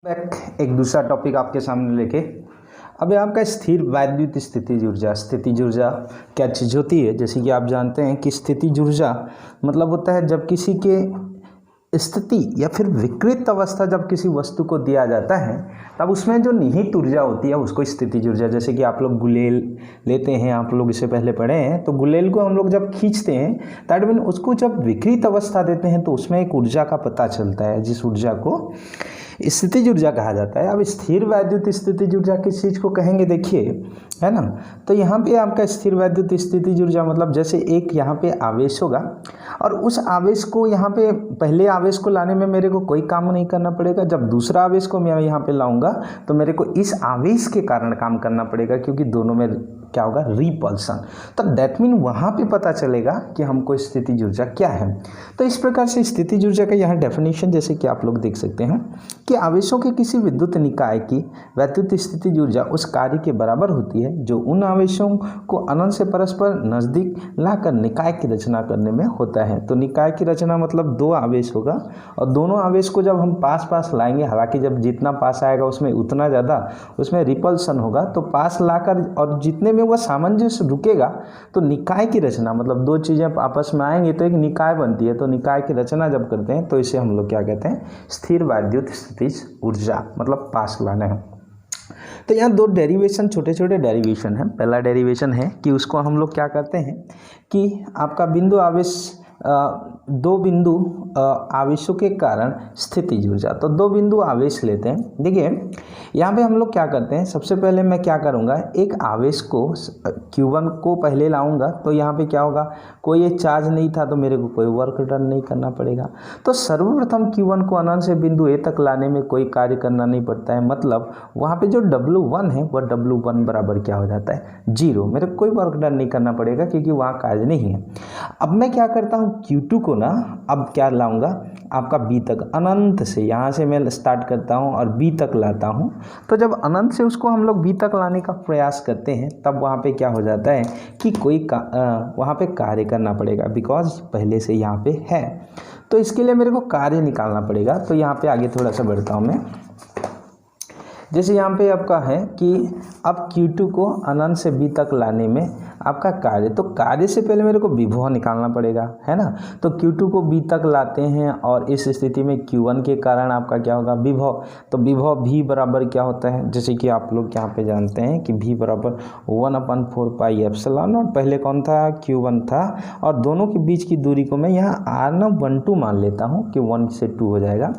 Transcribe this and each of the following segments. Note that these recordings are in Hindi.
एक दूसरा टॉपिक आपके सामने लेके अभी आपका स्थिर वैद्युत स्थितिज ऊर्जा क्या चीज़ होती है। जैसे कि आप जानते हैं कि स्थितिज ऊर्जा मतलब होता है जब किसी के स्थिति या फिर विकृत अवस्था जब किसी वस्तु को दिया जाता है तब उसमें जो निहित ऊर्जा होती है उसको स्थितिज ऊर्जा। जैसे कि आप लोग गुलेल लेते हैं, आप लोग इससे पहले पढ़े हैं, तो गुलेल को हम लोग जब खींचते हैं दैट मीन उसको जब विकृत अवस्था देते हैं तो उसमें एक ऊर्जा का पता चलता है, जिस ऊर्जा को स्थितिज ऊर्जा कहा जाता है। अब स्थिर वैद्युत स्थितिज ऊर्जा किस चीज़ को कहेंगे देखिए, है ना। तो यहाँ पे आपका स्थिर वैद्युत स्थितिज ऊर्जा मतलब जैसे एक यहाँ पे आवेश होगा और उस आवेश को यहाँ पे पहले आवेश को लाने में मेरे को कोई काम नहीं करना पड़ेगा। जब दूसरा आवेश को मैं यहाँ पे लाऊंगा तो मेरे को इस आवेश के कारण काम करना पड़ेगा, क्योंकि दोनों में क्या होगा, रिपल्सन। तो दैट मीन वहाँ पे पता चलेगा कि हमको स्थितिज ऊर्जा क्या है। तो इस प्रकार से स्थितिज ऊर्जा का यहाँ डेफिनेशन जैसे कि आप लोग देख सकते हैं कि आवेशों के किसी विद्युत निकाय की वैद्युत स्थितिज ऊर्जा उस कार्य के बराबर होती है जो उन आवेशों को अनंत से परस्पर नजदीक लाकर निकाय की रचना करने में होता है। तो निकाय की रचना मतलब दो आवेश होगा और दोनों आवेश को जब हम पास पास लाएंगे, हालांकि जब जितना पास आएगा उसमें उतना ज़्यादा उसमें रिपल्सन होगा, तो पास लाकर और जितने में वह सामंजस्य रुकेगा तो निकाय की रचना मतलब दो चीज़ें आपस में आएंगी तो एक निकाय बनती है। तो निकाय की रचना जब करते हैं तो इसे हम लोग क्या कहते हैं, स्थिर वैद्युत स्थितिज ऊर्जा मतलब पास लाना है। तो यहाँ दो डेरिवेशन, छोटे छोटे डेरिवेशन है। पहला डेरिवेशन है कि उसको हम लोग क्या करते हैं कि आपका बिंदु आवेश दो बिंदु आवेशों के कारण स्थितिज ऊर्जा। तो दो बिंदु आवेश लेते हैं। देखिए यहाँ पे हम लोग क्या करते हैं, सबसे पहले मैं क्या करूँगा, एक आवेश को Q1 को पहले लाऊंगा। तो यहाँ पे क्या होगा, कोई ये चार्ज नहीं था तो मेरे को कोई वर्क डन नहीं करना पड़ेगा। तो सर्वप्रथम Q1 को अनंत से बिंदु A तक लाने में कोई कार्य करना नहीं पड़ता है, मतलब वहाँ पे जो W1 है वह W1 बराबर क्या हो जाता है, 0। मेरे को कोई वर्क डन नहीं करना पड़ेगा क्योंकि वहाँ कार्य नहीं है। अब मैं क्या करता हूँ, Q2 को ना अब क्या लाऊंगा आपका B तक, अनंत से, यहाँ से मैं स्टार्ट करता हूँ और B तक लाता हूँ। तो जब अनंत से उसको हम लोग B तक लाने का प्रयास करते हैं तब वहाँ पे क्या हो जाता है कि कोई वहाँ पे कार्य करना पड़ेगा, बिकॉज पहले से यहाँ पे है। तो इसके लिए मेरे को कार्य निकालना पड़ेगा। तो यहाँ पे आगे थोड़ा सा बढ़ता हूँ मैं। जैसे यहाँ पे आपका है कि अब Q2 को अनंत से B तक लाने में आपका कार्य, तो कार्य से पहले मेरे को विभव निकालना पड़ेगा, है ना। तो Q2 को B तक लाते हैं और इस स्थिति में Q1 के कारण आपका क्या होगा, विभव। तो विभव V बराबर क्या होता है, जैसे कि आप लोग यहाँ पे जानते हैं कि V बराबर 1/4 पाई एप्सिलॉन नॉट। पहले कौन था, Q1 था, और दोनों के बीच की दूरी को मैं यहाँ R12 मान लेता हूँ कि 1 से 2 हो जाएगा।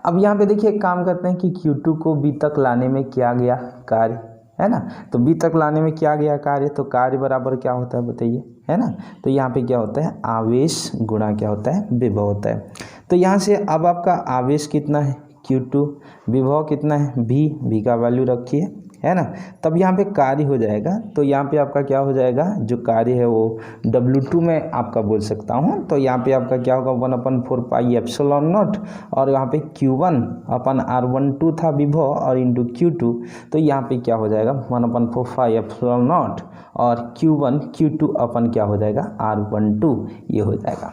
अब यहाँ पे देखिए एक काम करते हैं कि Q2 को B तक लाने में किया गया कार्य, है ना। तो B तक लाने में किया गया कार्य, तो कार्य बराबर क्या होता है बताइए, है ना। तो यहाँ पे क्या होता है, आवेश गुणा क्या होता है, विभव होता है। तो यहाँ से अब आपका आवेश कितना है Q2, विभव कितना है V का वैल्यू रखिए, है ना। तब यहाँ पे कार्य हो जाएगा। तो यहाँ पे आपका क्या हो जाएगा, जो कार्य है वो W2 में आपका बोल सकता हूँ। तो यहाँ पे आपका क्या होगा, 1/4 पाई एप्सिलॉन नॉट, और यहाँ पे Q1 अपन R12 था विभव और इंटू Q2। तो यहाँ पे क्या हो जाएगा, 1/4 पाई एप्सिलॉन नॉट और Q1 Q2 अपन क्या हो जाएगा, R12, ये हो जाएगा।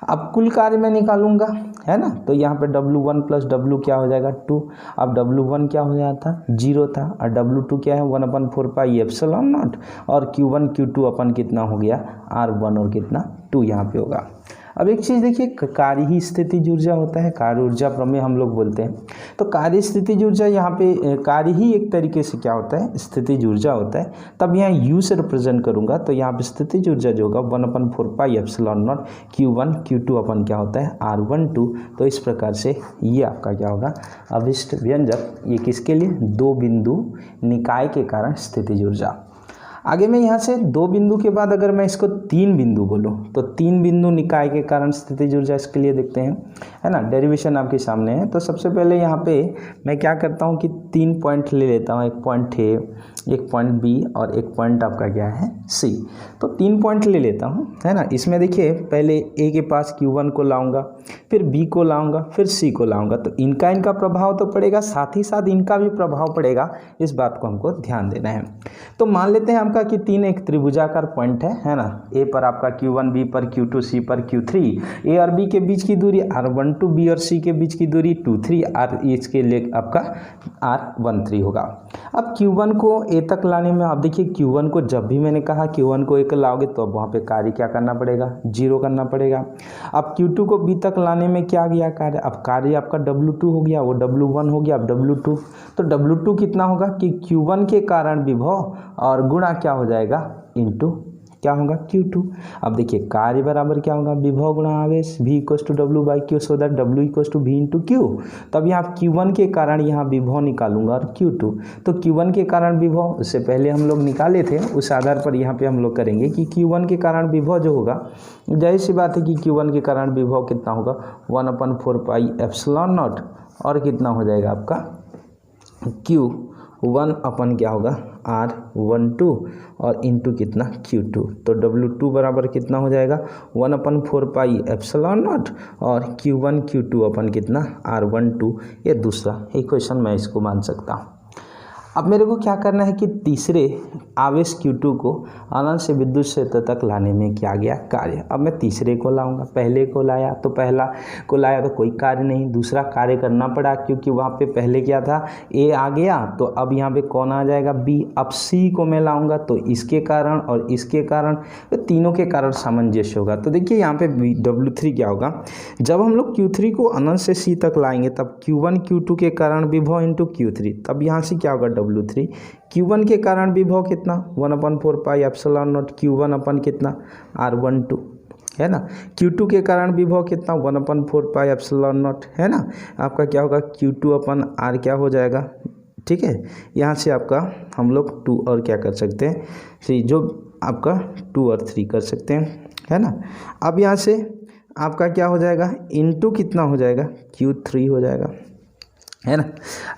अब कुल कार्य मैं निकालूंगा, है ना। तो यहाँ पे W1 प्लस W क्या हो जाएगा, 2। अब W1 क्या हो जाता, 0 था, और W2 क्या है, 1/4 पाई एप्सिलॉन नॉट, और Q1 Q2 अपन कितना हो गया, R1 और कितना 2 यहाँ पे होगा। अब एक चीज़ देखिए, कार्य ही स्थितिज ऊर्जा होता है, कार्य ऊर्जा प्रमेय हम लोग बोलते हैं। तो कार्य स्थितिज ऊर्जा यहाँ पे कार्य ही एक तरीके से क्या होता है, स्थितिज ऊर्जा होता है। तब यहाँ U से रिप्रेजेंट करूँगा तो यहाँ पे स्थितिज ऊर्जा जो होगा 1/4 pi epsilon not Q1 Q2 अपन क्या होता है, R12। तो इस प्रकार से ये आपका क्या होगा, अभिष्ट व्यंजक, ये किसके लिए, दो बिंदु निकाय के कारण स्थितिज ऊर्जा। आगे मैं यहाँ से दो बिंदु के बाद अगर मैं इसको तीन बिंदु बोलूँ तो तीन बिंदु निकाय के कारण स्थितिज ऊर्जा, इसके लिए देखते हैं, है ना। डेरिवेशन आपके सामने है। तो सबसे पहले यहाँ पे मैं क्या करता हूँ कि 3 पॉइंट ले लेता हूँ, एक पॉइंट A, एक पॉइंट B और एक पॉइंट आपका क्या है, C। तो 3 पॉइंट ले लेता हूँ, है ना। इसमें देखिए पहले A के पास Q1 को लाऊंगा, फिर B को लाऊंगा, फिर C को लाऊंगा। तो इनका प्रभाव तो पड़ेगा, साथ ही साथ इनका भी प्रभाव पड़ेगा, इस बात को हमको ध्यान देना है। तो मान लेते हैं का कि 3 एक त्रिभुजाकार पॉइंट है ना। ए पर आपका Q1, बी पर Q2, सी पर Q3, ए और बी के बीच की दूरी R12, बी और सी के बीच की दूरी 23, आर इसके लिए आपका R13 होगा। अब Q1 को ए तक लाने में आप देखिए Q1 को जब भी मैंने कहा Q1 को ए तक लाओगे तो अब वहाँ पे कार्य क्या करना पड़ेगा, 0 करना पड़ेगा। अब Q2 को बी तक लाने में क्या गया कार्य, अब कार्य आपका W2 हो गया, वो W1 हो गया, अब W2 तो W2 कितना होगा कि Q1 के कारण विभव और गुणा क्या हो जाएगा इंटू क्या होगा Q2। अब देखिए कार्य बराबर क्या होगा, विभव गुणा आवेश, V equals to W/Q, so that W equals to V into Q। तब यहाँ Q1 के कारण यहाँ विभव निकालूंगा और Q2, तो Q1 के कारण विभव उससे पहले हम लोग निकाले थे, उस आधार पर यहाँ पे हम लोग करेंगे कि Q1 के कारण विभव जो होगा, जाहिर सी बात है कि Q1 के कारण विभव कितना होगा 1/4πε0 और कितना हो जाएगा आपका Q1 अपन क्या होगा R12 और इंटू कितना Q2, तो W2 बराबर कितना हो जाएगा 1/4πε0 और Q1 Q2 अपन कितना R12। ये दूसरा इक्वेशन मैं इसको मान सकता हूँ। अब मेरे को क्या करना है कि तीसरे आवेश Q2 को अनंत से विद्युत क्षेत्र तक लाने में क्या गया कार्य। अब मैं तीसरे को लाऊंगा, पहले को लाया तो पहला को लाया तो कोई कार्य नहीं, दूसरा कार्य करना पड़ा क्योंकि वहाँ पे पहले क्या था A आ गया, तो अब यहाँ पे कौन आ जाएगा B। अब C को मैं लाऊंगा तो इसके कारण और इसके कारण, तो तीनों के कारण सामंजस्य होगा। तो देखिए यहाँ पे W3 क्या होगा, जब हम लोग Q3 को अनंत से C तक लाएंगे तब Q1 Q2 के कारण विभव इंटू Q3, तब यहाँ से क्या होगा W3। Q1 के कारण विभव कितना 1/4πε0 Q1 अपन कितना R12 है ना। Q2 के कारण विभव कितना 1/4πε0 है ना। आपका क्या होगा Q2 अपन R क्या हो जाएगा, ठीक है। यहाँ से आपका हम लोग 2 और क्या कर सकते हैं 3, जो आपका 2 और 3 कर सकते हैं है ना। अब यहाँ से आपका क्या हो जाएगा इंटू कितना हो जाएगा Q3 हो जाएगा है ना।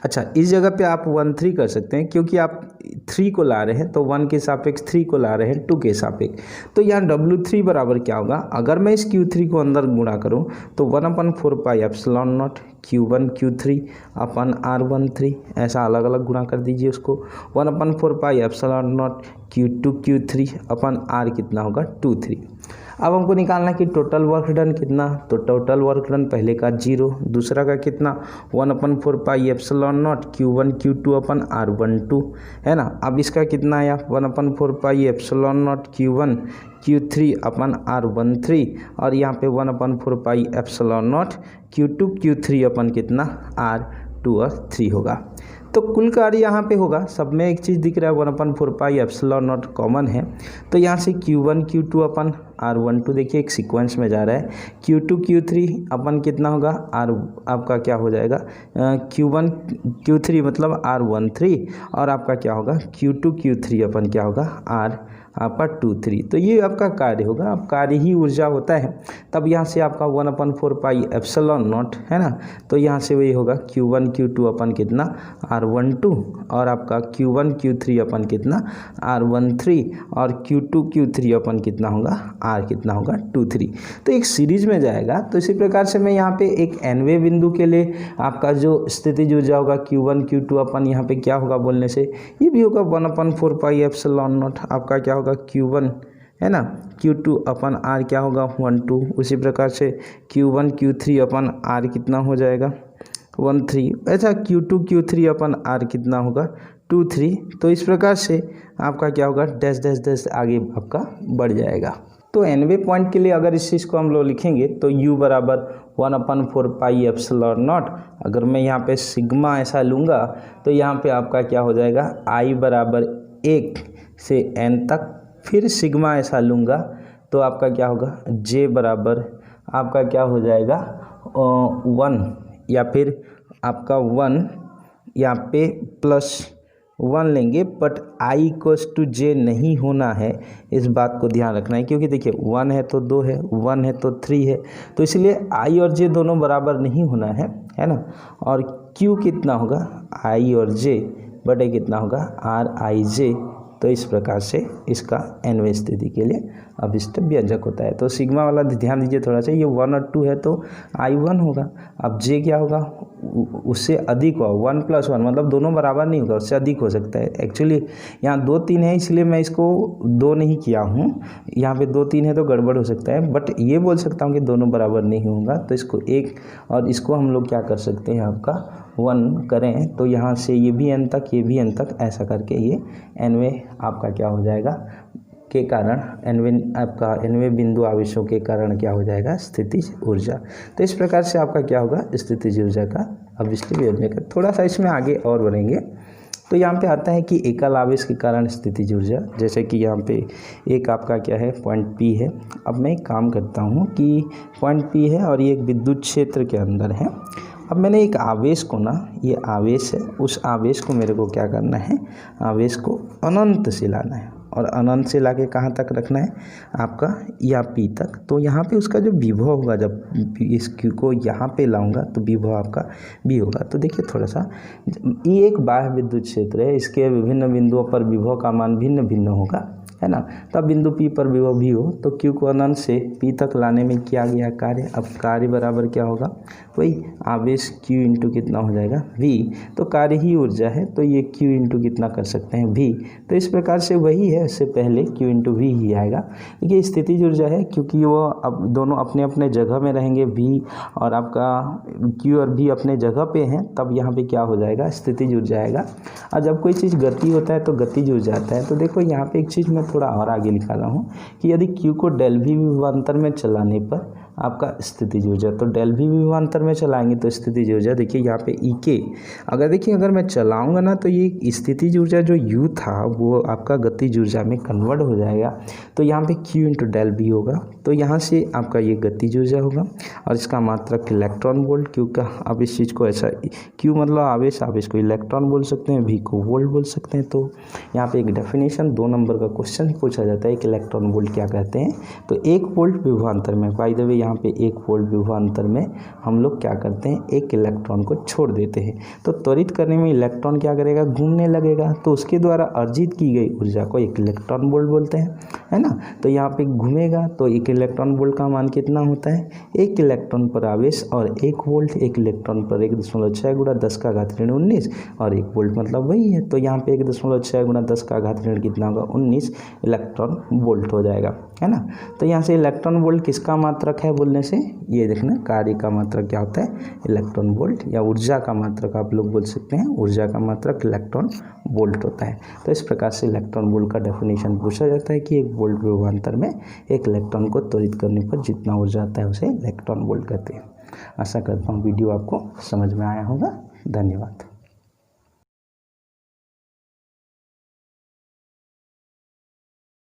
अच्छा, इस जगह पे आप 1 3 कर सकते हैं क्योंकि आप 3 को ला रहे हैं तो 1 के सापेक्ष 3 को ला रहे हैं 2 के सापेक्ष, तो यहाँ W3 बराबर क्या होगा, अगर मैं इस Q3 को अंदर गुणा करूँ तो 1/4πε0 Q1 Q3 अपन R13, ऐसा अलग अलग गुणा कर दीजिए उसको, 1/4πε0 Q2 Q3 अपन R कितना होगा 2 3। अब हमको निकालना कि टोटल वर्क डन कितना, तो टोटल वर्क डन पहले का 0, दूसरा का कितना 1/4πε0 Q1 Q2 अपन R12 है ना। अब इसका कितना आया 1/4πε0 Q1 Q3 अपन R13 और यहाँ पे 1/4πε0 Q2 Q3 अपन कितना R2 और 3 होगा। तो कुल कार्य यहाँ पे होगा, सब में एक चीज़ दिख रहा है 1/4πε0 कॉमन है, तो यहाँ से Q1 Q2 अपन R12 देखिए एक सीक्वेंस में जा रहा है, Q2 Q3 अपन कितना होगा R आपका क्या हो जाएगा Q1 Q3 मतलब R13 और आपका क्या होगा Q2 Q3 अपन क्या होगा R आपका 2 3। तो ये आपका कार्य होगा, अब कार्य ही ऊर्जा होता है। तब यहाँ से आपका 1/4πε0 है ना, तो यहाँ से वही होगा Q1 Q2 अपन कितना R12 और आपका Q1 Q3 अपन कितना R13 और Q2 Q3 अपन कितना होगा R कितना होगा 2 3। तो एक सीरीज में जाएगा। तो इसी प्रकार से मैं यहाँ पे एक nवें बिंदु के लिए आपका जो स्थितिज ऊर्जा होगा Q1 Q2 अपन यहाँ पे क्या होगा बोलने से ये भी होगा 1/4πε0 आपका क्या होगा Q1 है ना, Q2 अपन R क्या होगा 1 2। उसी प्रकार से Q1 Q3 अपन R कितना हो जाएगा 1 3, ऐसा Q2 Q3 अपन R कितना होगा 2 3। तो इस प्रकार से आपका क्या होगा डैश डैश डैश आगे आपका बढ़ जाएगा। तो nवें पॉइंट के लिए अगर इस चीज़ को हम लोग लिखेंगे तो U बराबर 1/4πε0, अगर मैं यहाँ पे सिग्मा ऐसा लूँगा तो यहाँ पे आपका क्या हो जाएगा I बराबर 1 से n तक, फिर सिग्मा ऐसा लूँगा तो आपका क्या होगा J बराबर आपका क्या हो जाएगा 1 या फिर आपका 1 यहाँ पे +1 लेंगे, बट I = J नहीं होना है, इस बात को ध्यान रखना है क्योंकि देखिए 1 है तो 2 है, 1 है तो 3 है, तो इसलिए I और J दोनों बराबर नहीं होना है ना। और Q कितना होगा I और J बटे कितना होगा RIJ। तो इस प्रकार से इसका nवें स्थिति के लिए अभिष्ट व्यंजक होता है। तो सिग्मा वाला ध्यान दीजिए थोड़ा सा, ये 1 और 2 है तो I1 होगा। अब J क्या होगा, उससे अधिक होगा, 1 + 1 मतलब दोनों बराबर नहीं होगा, उससे अधिक हो सकता है। एक्चुअली यहाँ 2 3 है इसलिए मैं इसको 2 नहीं किया हूँ, यहाँ पे 2 3 है तो गड़बड़ हो सकता है, बट ये बोल सकता हूँ कि दोनों बराबर नहीं होगा। तो इसको 1 और इसको हम लोग क्या कर सकते हैं, आपका 1 करें तो यहाँ से ये भी n तक, ये भी n तक, ऐसा करके ये nवें आपका क्या हो जाएगा के कारण आपका nवें बिंदु आवेशों के कारण क्या हो जाएगा, स्थितिज ऊर्जा। तो इस प्रकार से आपका क्या होगा, स्थितिज ऊर्जा का अभिष्ट व्यंजक। थोड़ा सा इसमें आगे और बढ़ेंगे तो यहाँ पे आता है कि एकल आवेश के कारण स्थितिज ऊर्जा, जैसे कि यहाँ पे एक आपका क्या है, पॉइंट P है। अब मैं एक काम करता हूँ कि पॉइंट P है और ये एक विद्युत क्षेत्र के अंदर है। अब मैंने एक आवेश को ना, ये आवेश है, उस आवेश को मेरे को क्या करना है, आवेश को अनंत से लाना है और अनंत से लाके कहाँ तक रखना है आपका, या P तक। तो यहाँ पे उसका जो विभव होगा, जब इस Q को यहाँ पे लाऊंगा तो विभव आपका V होगा। तो देखिए थोड़ा सा, ये एक बाह्य विद्युत क्षेत्र है, इसके विभिन्न बिंदुओं पर विभव का मान भिन्न भिन्न होगा, है ना। तब बिंदु P पर विभव V हो तो Q को अनंत से P तक लाने में किया गया कार्य, अब कार्य बराबर क्या होगा, वही आवेश Q इंटू कितना हो जाएगा, V। तो कार्य ही ऊर्जा है तो ये Q इंटू कितना कर सकते हैं, V। तो इस प्रकार से वही है, इससे पहले Q इंटू V ही आएगा। देखिए स्थितिज ऊर्जा है क्योंकि वो अब दोनों अपने अपने जगह में रहेंगे, V और आपका Q और V अपने जगह पे हैं, तब यहाँ पे क्या हो जाएगा, स्थितिज ऊर्जा आएगा। और जब कोई चीज़ गति होता है तो गतिज ऊर्जा आता है। तो देखो यहाँ पे एक चीज़ मैं थोड़ा और आगे लिखा रहा हूँ कि यदि Q को डेल V विभवांतर में चलाने पर आपका स्थितिज ऊर्जा, तो डेल V विभवांतर में चलाएंगे तो स्थितिज ऊर्जा, देखिए यहाँ पे EK, अगर मैं चलाऊंगा ना तो ये स्थितिज ऊर्जा जो U था वो आपका गतिज ऊर्जा में कन्वर्ट हो जाएगा। तो यहाँ पे Q इंटू डेल V होगा, तो यहाँ से आपका ये गतिज ऊर्जा होगा और इसका मात्रक इलेक्ट्रॉन वोल्ट। Q का, अब इस चीज़ को ऐसा, Q मतलब आवेश, आवेश को इलेक्ट्रॉन बोल सकते हैं, V को वोल्ट बोल सकते हैं। तो यहाँ पे एक डेफिनेशन 2 नंबर का क्वेश्चन पूछा जाता है कि इलेक्ट्रॉन वोल्ट क्या कहते हैं। तो 1 वोल्ट विभवांतर में, बाय द वे यहाँ पे 1 वोल्ट विभवांतर में हम लोग क्या करते हैं, एक इलेक्ट्रॉन को छोड़ देते हैं। तो त्वरित करने में इलेक्ट्रॉन क्या करेगा, घूमने लगेगा, तो उसके द्वारा अर्जित की गई ऊर्जा को एक इलेक्ट्रॉन वोल्ट बोलते हैं, है ना। तो यहाँ पे घूमेगा तो 1 इलेक्ट्रॉन वोल्ट का मान कितना होता है, 1 इलेक्ट्रॉन पर आवेश और 1 वोल्ट, 1 इलेक्ट्रॉन पर 1.6 गुणा 10 का घात ऋण 19 और 1 वोल्ट मतलब वही है। तो यहाँ पे 1.6 गुणा 10 का घात ऋण कितना होगा, 19 इलेक्ट्रॉन वोल्ट हो जाएगा, है ना। तो यहाँ से इलेक्ट्रॉन वोल्ट किसका मात्रक है बोलने से, ये देखना कार्य का मात्रक क्या होता है, इलेक्ट्रॉन वोल्ट, या ऊर्जा का मात्रक आप लोग बोल सकते हैं, ऊर्जा का मात्रक इलेक्ट्रॉन वोल्ट होता है। तो इस प्रकार से इलेक्ट्रॉन वोल्ट का डेफिनेशन पूछा जाता है कि 1 वोल्ट विभवांतर में एक इलेक्ट्रॉन को त्वरित करने पर जितना ऊर्जा आता है उसे इलेक्ट्रॉन वोल्ट कहते हैं। आशा करता हूँ वीडियो आपको समझ में आया होगा। धन्यवाद।